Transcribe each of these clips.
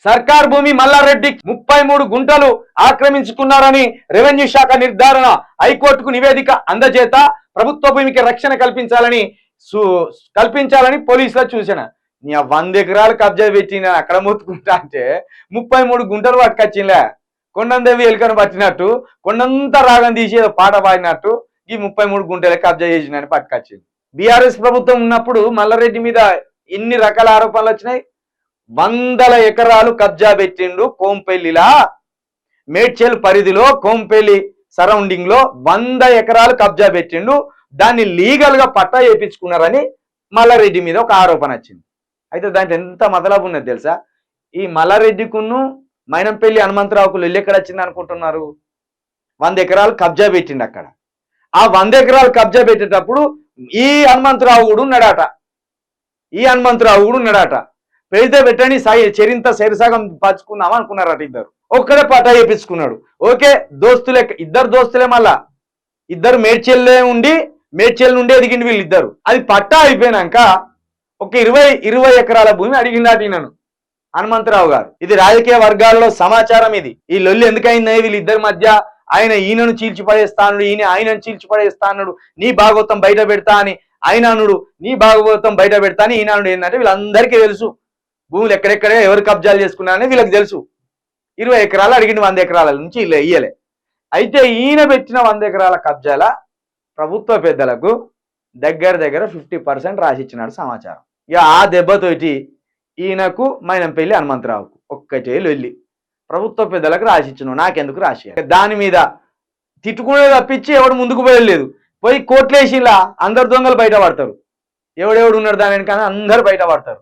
సర్కార్ భూమి మల్లారెడ్డి 33 గుంటలు ఆక్రమించుకున్నారని రెవెన్యూ శాఖ నిర్ధారణ, హైకోర్టుకు నివేదిక అందజేత ప్రభుత్వ భూమికి రక్షణ కల్పించాలని పోలీసుల సూచన. నీ 100 ఎకరాలు కబ్జా పెట్టిన అక్కడ మొత్తుకుంటా అంటే 33 గుంటలు పట్టుకొచ్చింలే. కొండందేవి ఎలుకను పట్టినట్టు కొండంతా రాగం తీసి ఏదో పాట పాడినట్టు ఈ 33 గుంటలే కబ్జా చేసిన పట్టుకొచ్చింది. బీఆర్ఎస్ ప్రభుత్వం ఉన్నప్పుడు మల్లారెడ్డి మీద ఎన్ని రకాల ఆరోపణలు వచ్చినాయి. 100 ఎకరాలు కబ్జా పెట్టిండు కోంపెల్లిలా, మేడ్చల్ పరిధిలో కోంపెల్లి సరౌండింగ్ లో 100 ఎకరాలు కబ్జా పెట్టిండు. దాన్ని లీగల్ గా పట్టా చేయించుకున్నారని మల్లారెడ్డి మీద ఒక ఆరోపణ వచ్చింది. అయితే దాంట్లో ఎంత మతలబు ఉన్నది తెలుసా? ఈ మల్లారెడ్డికును మైనంపల్లి హనుమంతరావుకు లొల్లి ఎక్కడ వచ్చింది అనుకుంటున్నారు? 100 ఎకరాలు కబ్జా పెట్టిండు అక్కడ. ఆ 100 ఎకరాలు కబ్జా పెట్టేటప్పుడు ఈ హనుమంతరావు కూడా ఉన్నాడట. పెడితే పెట్టని చరింత శరీసగం పంచుకుందాం అనుకున్నారట ఇద్దరు. ఒక్కడే పట్టా చేయించుకున్నాడు. ఓకే, దోస్తులే, ఇద్దరు దోస్తులే. మళ్ళా ఇద్దరు మేడ్చల్ నుండి ఎదిగిండి వీళ్ళిద్దరు. అది పట్టా అయిపోయినాక ఒక 20 ఎకరాల భూమి అడిగిందాటి నన్ను హనుమంతరావు గారు. ఇది రాజకీయ వర్గాలలో సమాచారం. ఇది ఈ లొల్లి ఎందుకైందని వీళ్ళిద్దరి మధ్య ఈయనను చీల్చిపడేస్తాను, ఆయనను చీల్చిపడేస్తాను, నీ భాగవతం బయట పెడతా అని ఆయన అనుడు, నీ భాగవతం బయట పెడతా అని ఈయన అనుడు. ఏంటంటే వీళ్ళందరికీ తెలుసు భూములు ఎక్కడెక్కడే ఎవరు కబ్జాలు చేసుకున్నారని వీళ్ళకి తెలుసు. 20 ఎకరాలు అడిగింది 100 ఎకరాల నుంచి ఇయ్యలే. అయితే ఈయన పెట్టిన 100 ఎకరాల కబ్జాల ప్రభుత్వ పెద్దలకు దగ్గర 50% రాసిచ్చినాడు సమాచారం. ఇక ఆ దెబ్బతోటి ఈయనకు మైనంపల్లి హనుమంతరావుకు ఒక్కటే లొల్లి. ప్రభుత్వ పెద్దలకు రాసిచ్చును, నాకెందుకు రాసి. దాని మీద తిట్టుకునే తప్పించి ఎవడు ముందుకు పోయలేదు. పోయి కోట్లేసిలా అందరు దొంగలు బయటపడతారు. ఎవడెవడు ఉన్నాడు దాని వెనకాల అందరు బయటపడతారు.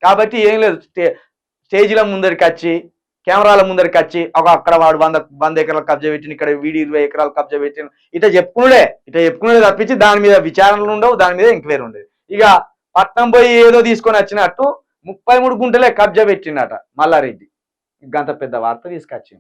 కాబట్టి ఏం లేదు, స్టేజీల ముందరికి వచ్చి కెమెరాల ముందరికి వచ్చి అక్కడ వాడు 100 ఎకరాలు కబ్జా పెట్టిన, ఇక్కడ వీడి 20 ఎకరాలు కబ్జా పెట్టిన, ఇట్లా చెప్పుకునేదే తప్పించి దాని మీద విచారణలు ఉండవు, దాని మీద ఎంక్వైరీ ఉండదు. ఇక పట్నం పోయి ఏదో తీసుకొని వచ్చినట్టు 33 గుంటలే కబ్జా పెట్టిండట మల్లారెడ్డి. గంత పెద్ద వార్త తీసుకొచ్చింది.